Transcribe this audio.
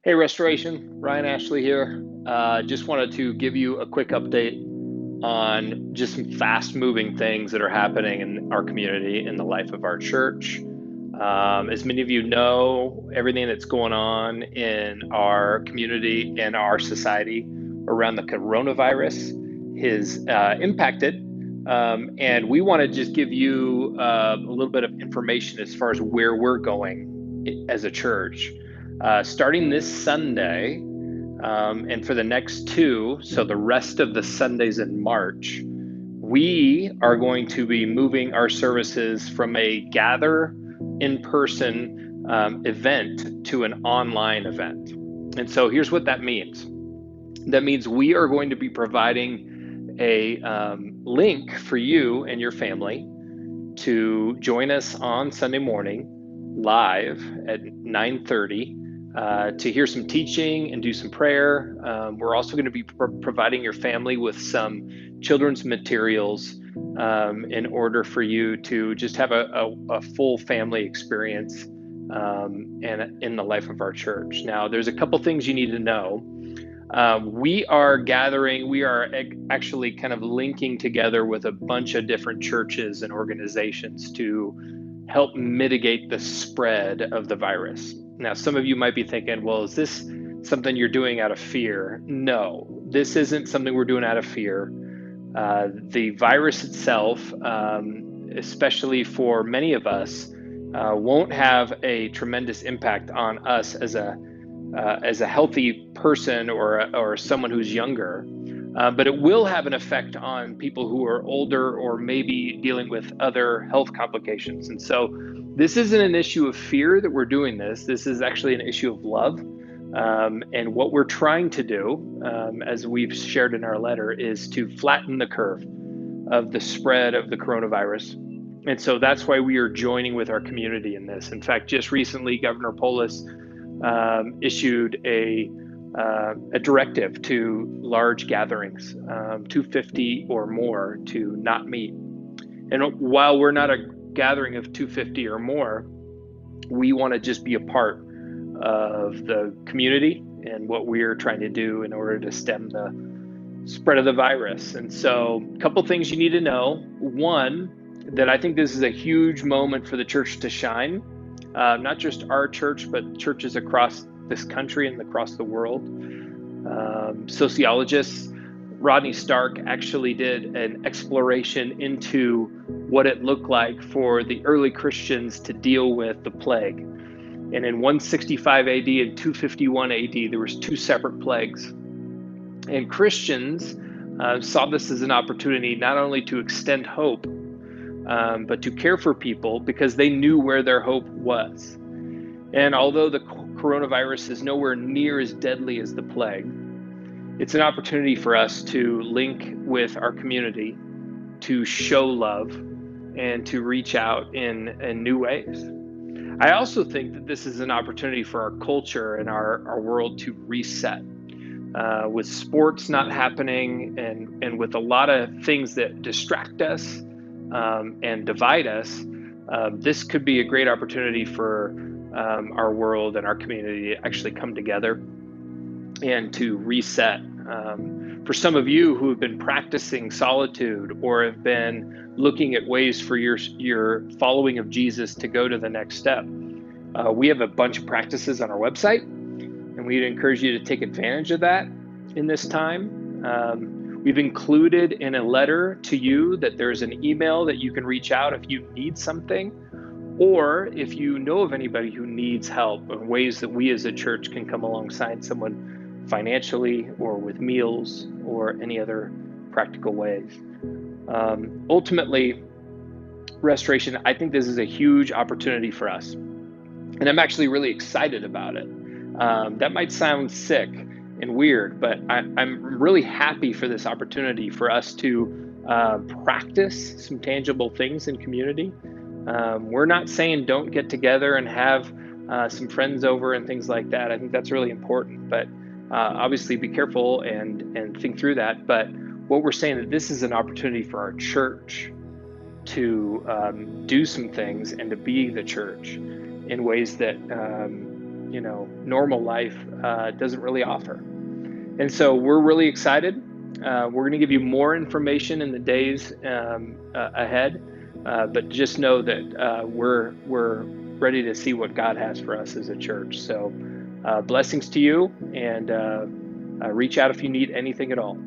Hey, Restoration, Ryan Ashley here. Just wanted to give you a quick update on just some fast moving things that are happening in our community, in the life of our church. As many of you know, everything that's going on in our community and our society around the coronavirus has impacted. And we want to just give you a little bit of information as far as where we're going as a church. Starting this Sunday, and for the next two, so the rest of the Sundays in March, we are going to be moving our services from a gather in person event to an online event. And so here's what that means: that means we are going to be providing a link for you and your family to join us on Sunday morning live at 9:30 to hear some teaching and do some prayer. We're also going to be providing your family with some children's materials in order for you to just have a full family experience and in the life of our church. Now, there's a couple things you need to know. We are gathering, we are actually kind of linking together with a bunch of different churches and organizations to help mitigate the spread of the virus. Now, some of you might be thinking, well, is this something you're doing out of fear? No, this isn't something we're doing out of fear. The virus itself, especially for many of us, won't have a tremendous impact on us as a healthy person or someone who's younger, but it will have an effect on people who are older or maybe dealing with other health complications. And so, this isn't an issue of fear that we're doing this. This is actually an issue of love. And what we're trying to do, as we've shared in our letter, is to flatten the curve of the spread of the coronavirus. And so that's why we are joining with our community in this. In fact, just recently, Governor Polis issued a directive to large gatherings, 250 or more, to not meet. And while we're not a gathering of 250 or more, we want to just be a part of the community and what we're trying to do in order to stem the spread of the virus. And so, a couple things you need to know. One, that I think this is a huge moment for the church to shine, not just our church, but churches across this country and across the world. Sociologists, Rodney Stark actually did an exploration into what it looked like for the early Christians to deal with the plague. And in 165 AD and 251 AD, there was two separate plagues. And Christians saw this as an opportunity not only to extend hope, but to care for people because they knew where their hope was. And although the coronavirus is nowhere near as deadly as the plague, it's an opportunity for us to link with our community, to show love, and to reach out in new ways. I also think that this is an opportunity for our culture and our world to reset. With sports not happening and with a lot of things that distract us and divide us, this could be a great opportunity for our world and our community to actually come together and to reset. For some of you who have been practicing solitude or have been looking at ways for your following of Jesus to go to the next step, we have a bunch of practices on our website, and we'd encourage you to take advantage of that in this time. We've included in a letter to you that there's an email that you can reach out if you need something, or if you know of anybody who needs help, and ways that we as a church can come alongside someone financially or with meals or any other practical ways. Ultimately, Restoration, I think this is a huge opportunity for us. And I'm actually really excited about it. That might sound sick and weird, but I'm really happy for this opportunity for us to practice some tangible things in community. We're not saying don't get together and have some friends over and things like that. I think that's really important, but obviously be careful and think through that. But what we're saying that this is an opportunity for our church to do some things and to be the church in ways that normal life doesn't really offer. And so we're really excited. We're going to give you more information in the days ahead, but just know that we're ready to see what God has for us as a church. So blessings to you, and reach out if you need anything at all.